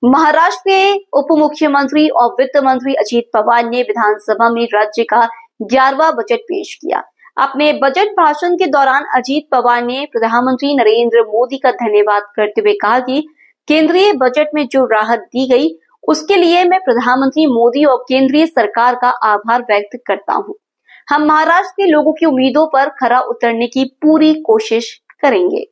महाराष्ट्र के उप मुख्यमंत्री और वित्त मंत्री अजीत पवार ने विधानसभा में राज्य का 11वां बजट पेश किया। अपने बजट भाषण के दौरान अजीत पवार ने प्रधानमंत्री नरेंद्र मोदी का धन्यवाद करते हुए कहा कि केंद्रीय बजट में जो राहत दी गई उसके लिए मैं प्रधानमंत्री मोदी और केंद्रीय सरकार का आभार व्यक्त करता हूं। हम महाराष्ट्र के लोगों की उम्मीदों पर खरा उतरने की पूरी कोशिश करेंगे।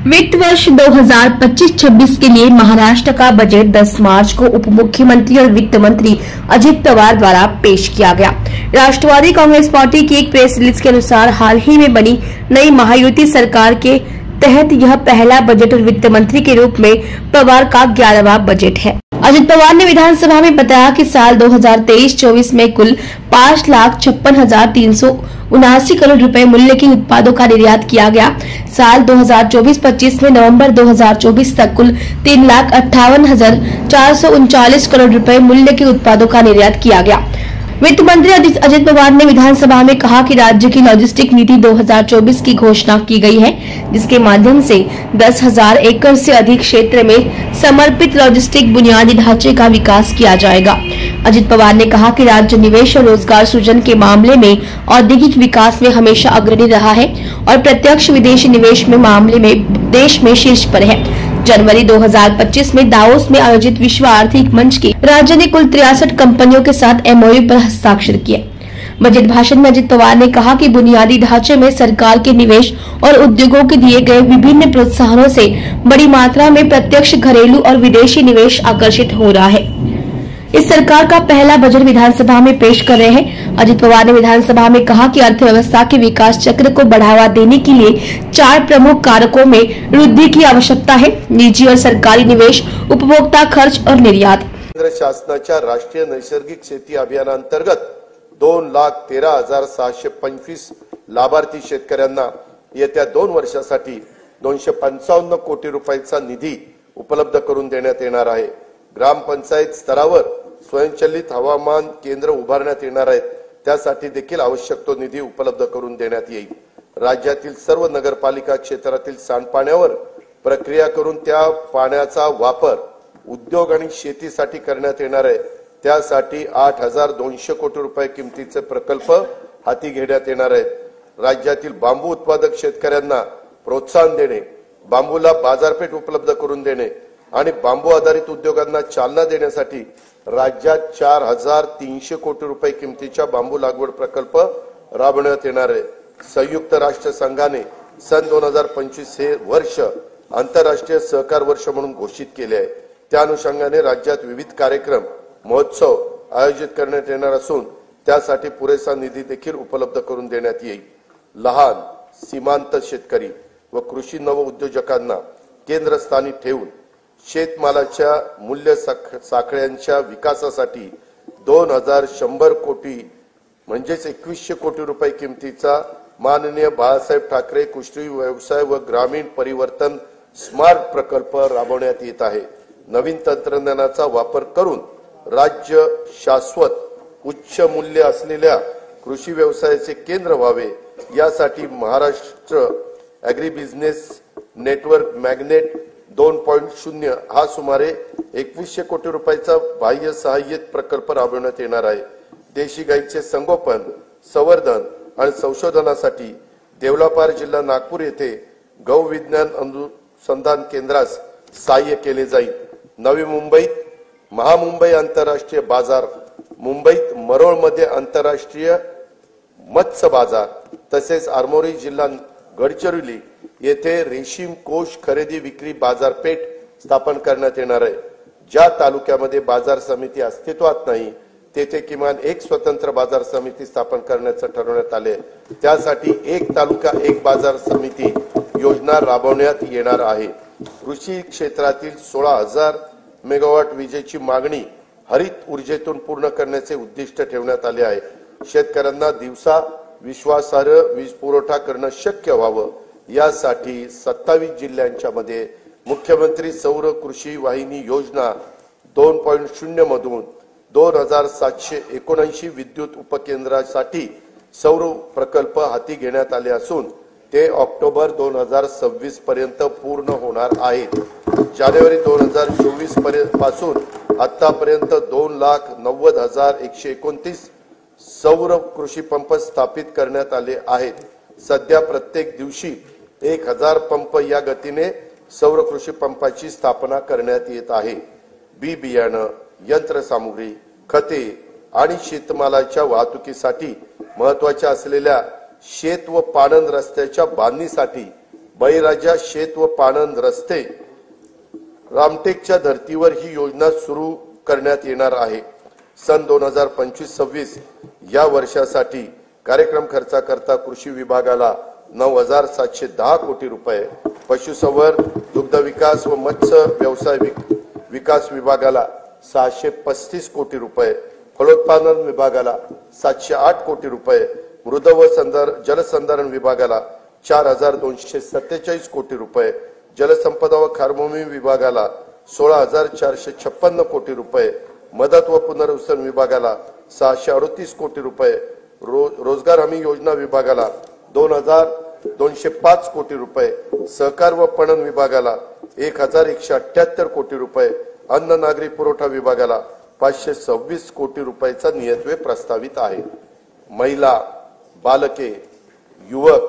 वित्त वर्ष 2025-26 के लिए महाराष्ट्र का बजट 10 मार्च को उप मुख्यमंत्री और वित्त मंत्री अजीत पवार द्वारा पेश किया गया। राष्ट्रवादी कांग्रेस पार्टी की एक प्रेस रिलीज के अनुसार हाल ही में बनी नई महायुति सरकार के तहत यह पहला बजट और वित्त मंत्री के रूप में पवार का 11वां बजट है। अजीत पवार ने विधानसभा में बताया कि साल 2023-24 में कुल 5,56,379 करोड़ रुपए मूल्य के उत्पादों का निर्यात किया गया। साल 2024-25 में नवंबर 2024 तक कुल 3,58,439 करोड़ रुपए मूल्य के उत्पादों का निर्यात किया गया। वित्त मंत्री अजीत पवार ने विधानसभा में कहा कि राज्य की लॉजिस्टिक नीति 2024 की घोषणा की गई है, जिसके माध्यम से 10,000 एकड़ से अधिक क्षेत्र में समर्पित लॉजिस्टिक बुनियादी ढांचे का विकास किया जाएगा। अजीत पवार ने कहा कि राज्य निवेश और रोजगार सृजन के मामले में औद्योगिक विकास में हमेशा अग्रणी रहा है और प्रत्यक्ष विदेशी निवेश में मामले में देश में शीर्ष पर है। जनवरी 2025 में दावोस में आयोजित विश्व आर्थिक मंच के राज्य ने कुल 63 कंपनियों के साथ एमओयू पर हस्ताक्षर किए। बजट भाषण में अजीत पवार ने कहा कि बुनियादी ढांचे में सरकार के निवेश और उद्योगों के दिए गए विभिन्न प्रोत्साहनों से बड़ी मात्रा में प्रत्यक्ष घरेलू और विदेशी निवेश आकर्षित हो रहा है। इस सरकार का पहला बजट विधानसभा में पेश कर रहे हैं। अजीत पवार ने विधानसभा में कहा कि अर्थव्यवस्था के विकास चक्र को बढ़ावा देने के लिए 4 प्रमुख कारकों में वृद्धि की आवश्यकता है: निजी और सरकारी निवेश, उपभोक्ता खर्च और निर्यात। केंद्र शासनाच्या राष्ट्रीय नैसर्गिक शेती अभियानांतर्गत 2,13,625 लाभार्थी शेतकऱ्यांना येत्या 2 वर्षासाठी 255 कोटी रुपयांचा निधी उपलब्ध करून देण्यात येणार आहे। ग्रामपंचायत स्तरावर स्वयंचलित हवामान केंद्र उभारण्यात येणार आहेत, त्यासाठी देखील आवश्यक तो निधी उपलब्ध करून देण्यात येईल। राज्यातील सर्व नगरपालिका क्षेत्रातील सांडपाण्यावर प्रक्रिया करून त्या पाण्याचा वापर उद्योग आणि शेतीसाठी करण्यात येणार आहे, त्यासाठी 8,200 कोटी रुपये किमतीचे प्रकल्प हाती घेण्यात येणार आहेत। राज्यातील बांबू उत्पादक शेतकऱ्यांना प्रोत्साहन देणे, बांबूला बाजारपेठ उपलब्ध करून देणे आणि बांबू आधारित उद्योगांना चालना देण्यासाठी राज्यात 4,300 कोटी रुपये किमतीच्या बांबू लागवड प्रकल्प राबवण्यात येणार आहे। संयुक्त राष्ट्र संघाने सन 2025 हे वर्ष आंतरराष्ट्रीय सहकार वर्ष म्हणून घोषित केले आहे। त्या अनुषंगाने राज्यात विविध कार्यक्रम, महोत्सव आयोजित करण्यात येणार असून त्यासाठी पुरेसा निधी देखील उपलब्ध करून देण्यात येईल। लहान, सीमांत शेतकरी व कृषी नवउद्योजकांना केंद्रस्थानी ठेवून शेतमालाच्या मूल्य साखळ्यांच्या विकासासाठी 2,100 कोटी म्हणजेच 2100 कोटी रुपये किमतीचा माननीय बाळासाहेब ठाकरे कृषी व्यवसाय व ग्रामीण परिवर्तन स्मार्ट प्रकल्प राबवण्यात येत आहे। नवीन तंत्रज्ञानाचा वापर करून राज्य शाश्वत उच्च मूल्य असलेल्या कृषी व्यवसायाचे केंद्र व्हावे, यासाठी Maharashtra agri business network magnet 2.0 हा सुमारे 2100 कोटी रुपयाचा बाह्य सहाय्यित प्रकल्प राबवण्यात येणार आहे। देशी गाईचे संगोपन, संवर्धन आणि संशोधनासाठी देवलापार जिल्हा नागपूर येथे गौ विज्ञान अनुसंधान केंद्रास सहाय्य केले जाईल। नवी मुंबईत महामुंबई आंतरराष्ट्रीय बाजार, मुंबईत मरोळमध्ये आंतरराष्ट्रीय मत्स्य बाजार तसेच आरमोरी जिल्हा गडचिरोली येथे रेशीम कोष खरेदी विक्री बाजारपेठ स्थापन करण्यात येणार आहे। ज्या तालुक्यामध्ये बाजार समिती अस्तित्वात नाही तेथे किमान एक स्वतंत्र बाजार समिती स्थापन करण्याचे ठरवण्यात आले। त्यासाठी एक तालुका एक बाजार समिती योजना राबवण्यात येणार आहे। कृषी क्षेत्रातील 16,000 मेगावॉट विजेची मागणी हरित ऊर्जेतून पूर्ण करण्याचे उद्दिष्ट ठेवण्यात आले आहे। शेतकऱ्यांना दिवसा विश्वासार्ह वीज पुरवठा करणे शक्य व्हावं, यासाठी 27 जिल्ह्यांच्या मध्ये मुख्यमंत्री सौर कृषी वाहिनी योजना 2.0 मधून 2,779 विद्युत उपकेंद्रासाठी सौर प्रकल्प हाती घेण्यात आले असून ते ऑक्टोबर 2026 पर्यंत पूर्ण होणार आहेत। जानेवारी 2024 पासून आतापर्यंत 2,90,129 सौर कृषी पंप स्थापित करण्यात आले आहेत। सध्या प्रत्येक दिवशी 1,000 पंप या गतीने सौर कृषी पंपाची स्थापना करण्यात येत आहे। बी बियाणं, यंत्रसामुग्री, खते आणि शेतमालाच्या वाहतुकीसाठी महत्त्वाच्या असलेल्या शेत व पाणंद रस्त्याच्या बांधणीसाठी बळीराजा शेत व पाणंद रस्ते रामटेकच्या धर्तीवर ही योजना सुरू करण्यात येणार आहे। सन 2025-26 या वर्षासाठी कार्यक्रम खर्चाकरता कृषी विभागाला 9,710 कोटी रुपये, पशुसंवर्धन, दुग्ध विकास व मत्स्य व्यवसाय विकास विभागाला 635 कोटी रुपये, फलोत्पादन विभागाला 708 कोटी रुपये, मृद व जलसंधारण विभागाला 4,247 कोटी रुपये, जलसंपदा व खारभूमी विभागाला 16,456 कोटी रुपये, मदत व पुनर्वसन विभागाला 638 कोटी रुपये, रोजगार हमी योजना विभागाला 2,205 कोटी रुपये, सहकार व पणन विभागाला 1,178 कोटी रुपये, अन्न नागरी पुरवठा विभागाला 526 कोटी रुपयाचा नियतव्यय प्रस्तावित आहे। महिला, बालके, युवक,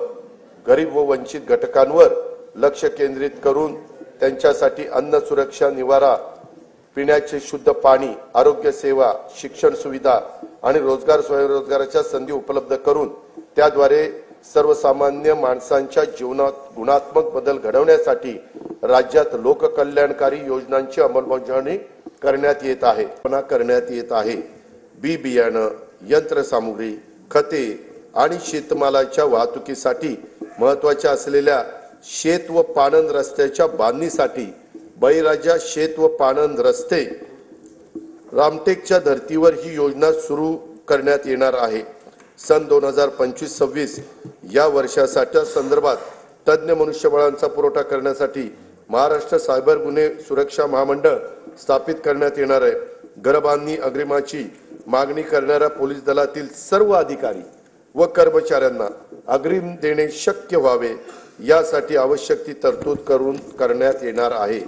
गरीब व वंचित घटकांवर लक्ष केंद्रित करून त्यांच्यासाठी अन्न सुरक्षा, निवारा, पिण्याचे शुद्ध पाणी, आरोग्य सेवा, शिक्षण सुविधा आणि रोजगार स्वयंरोजगाराच्या संधी उपलब्ध करून त्याद्वारे सर्वसामान्य माणसांच्या जीवनात गुणात्मक बदल घडवण्यासाठी राज्यात लोककल्याणकारी योजनांची अंमलबजावणी करण्यात येत आहे। बी बियाणं, यंत्रसामुग्री, खते आणि शेतमालाच्या वाहतुकीसाठी महत्त्वाच्या असलेल्या शेत व पाणंद रस्त्याच्या बांधणीसाठी बळीराजा शेत व पाणंद रस्ते रामटेकच्या धर्तीवर ही योजना सुरू करण्यात येणार आहे। सन 2025-26 या वर्षासाठी संदर्भात तज्ञ मनुष्यबळांचा पुरवठा करण्यासाठी महाराष्ट्र सायबर गुन्हे सुरक्षा महामंडळ स्थापित करण्यात येणार आहे। घरबांधणी अग्रिमाची मागणी करणाऱ्या पोलीस दलातील सर्व अधिकारी व कर्मचाऱ्यांना अग्रिम देणे शक्य व्हावे यासाठी आवश्यक ती तरतूद करण्यात येणार आहे।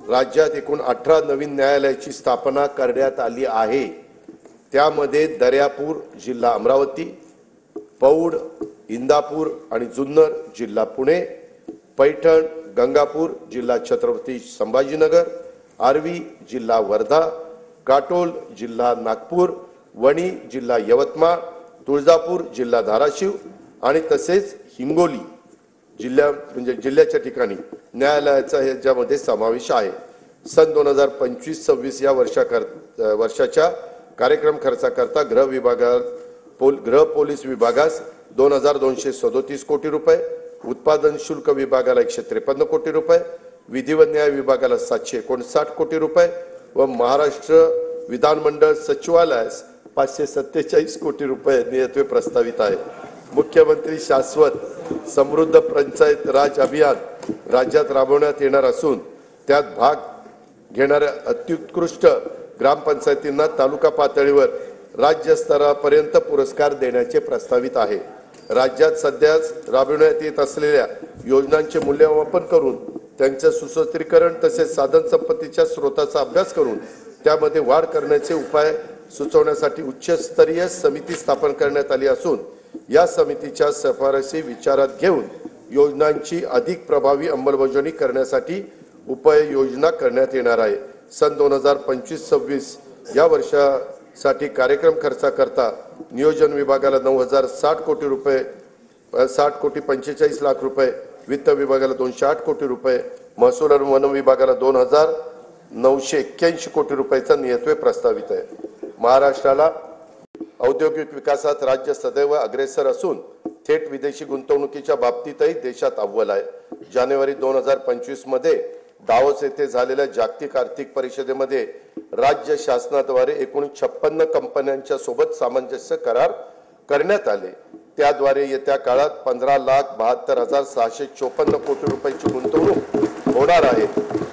राज्यात एकूण 18 नवीन न्यायालयाची स्थापना करण्यात आली आहे। त्यामध्ये दर्यापूर जिल्हा अमरावती, पौड, इंदापूर आणि जुन्नर जिल्हा पुणे, पैठण, गंगापूर जिल्हा छत्रपती संभाजीनगर, आर्वी जिल्हा वर्धा, काटोल जिल्हा नागपूर, वणी जिल्हा यवतमाळ, तुळजापूर जिल्हा धाराशिव आणि तसेच हिंगोली जिल्ह्याच्या ठिकाणी न्यायालयाचा याच्यामध्ये समावेश आहे। सन 2025-26 या वर्षाच्या कार्यक्रम खर्चाकरता गृह पोलीस विभागास 2,237 कोटी रुपये, उत्पादन शुल्क विभागाला 153 कोटी रुपये, विधी व न्याय विभागाला 759 कोटी रुपये व महाराष्ट्र विधानमंडळ सचिवालयास 547 कोटी रुपये नियतव्यय प्रस्तावित आहे। मुख्यमंत्री शाश्वत समृद्ध पंचायत राज अभियान राज्यात राबवण्यात येणार असून त्यात भाग घेणाऱ्या अत्युत्कृष्ट ग्रामपंचायतींना तालुका पातळीवर राज्य स्तरापर्यंत पुरस्कार देण्याचे प्रस्तावित आहे। राज्यात सध्या राबविण्यात येत असलेल्या योजनांचे मूल्यमापन करून त्यांचे सुसूत्रीकरण तसेच साधन संपत्तीच्या स्रोताचा अभ्यास करून त्यामध्ये वाढ करण्याचे उपाय सुचवण्यासाठी उच्चस्तरीय समिती स्थापन करण्यात आली असून या समितीच्या शिफारसी विचारात घेऊन योजनांची अधिक प्रभावी अंमलबजावणी करण्यासाठी उपाययोजना करण्यात येणार आहे। सन 2025-26 या वर्षासाठी कार्यक्रम खर्चाकरता नियोजन विभागाला 9,060 कोटी रुपये, 60,45 लाख रुपये, वित्त विभागाला 208 कोटी रुपये, महसूल आणि वन विभागाला 2,981 कोटी रुपयाचा नियतव्यय प्रस्तावित आहे। महाराष्ट्राला औद्योगिक विकासात राज्य सदैव अग्रेसर असून थेट विदेशी गुंतवणुकीच्या बाबतीतही देशात अव्वल आहे। जानेवारी 2025 मध्ये दावोस येथे झालेल्या जागतिक आर्थिक परिषदेमध्ये राज्य शासनाद्वारे एकूण 56 कंपन्यांच्या सोबत सामंजस्य करार करण्यात आले। त्याद्वारे येत्या काळात 15,72,654 कोटी रुपयाची गुंतवणूक होणार आहे।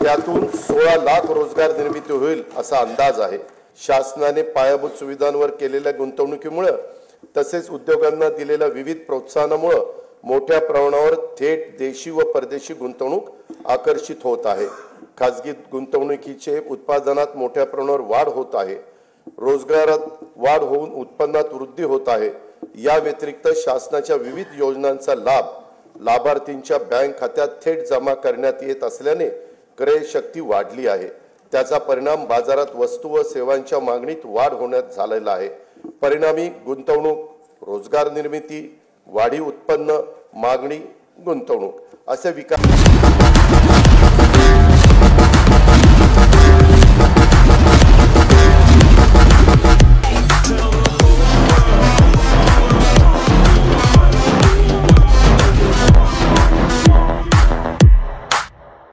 त्यातून 16 लाख रोजगार निर्मिती होईल असा अंदाज आहे। शासनाने पायाभूत सुविधांवर केलेल्या गुंतवणुकीमुळे तसेच उद्योगांना दिलेल्या विविध प्रोत्साहनामुळे मोठ्या प्रमाणावर थेट देशी व परदेशी गुंतवणूक आकर्षित होत आहे। खासगी गुंतवणुकीचे उत्पादनात मोठ्या प्रमाणावर वाढ होत आहे। रोजगारात वाढ होऊन उत्पन्नात वृद्धी होत आहे। या व्यतिरिक्त शासनाच्या विविध योजनांचा लाभ लाभार्थींच्या बँक खात्यात थेट जमा करण्यात येत असल्याने क्रय शक्ती वाढली आहे। त्याचा परिणाम बाजारात वस्तू व सेवांच्या मागणीत वाढ होण्यात झालेला आहे। परिणामी गुंतवणूक, रोजगार निर्मिती, वाढीव उत्पन्न, मागणी, गुंतवणूक असे विकास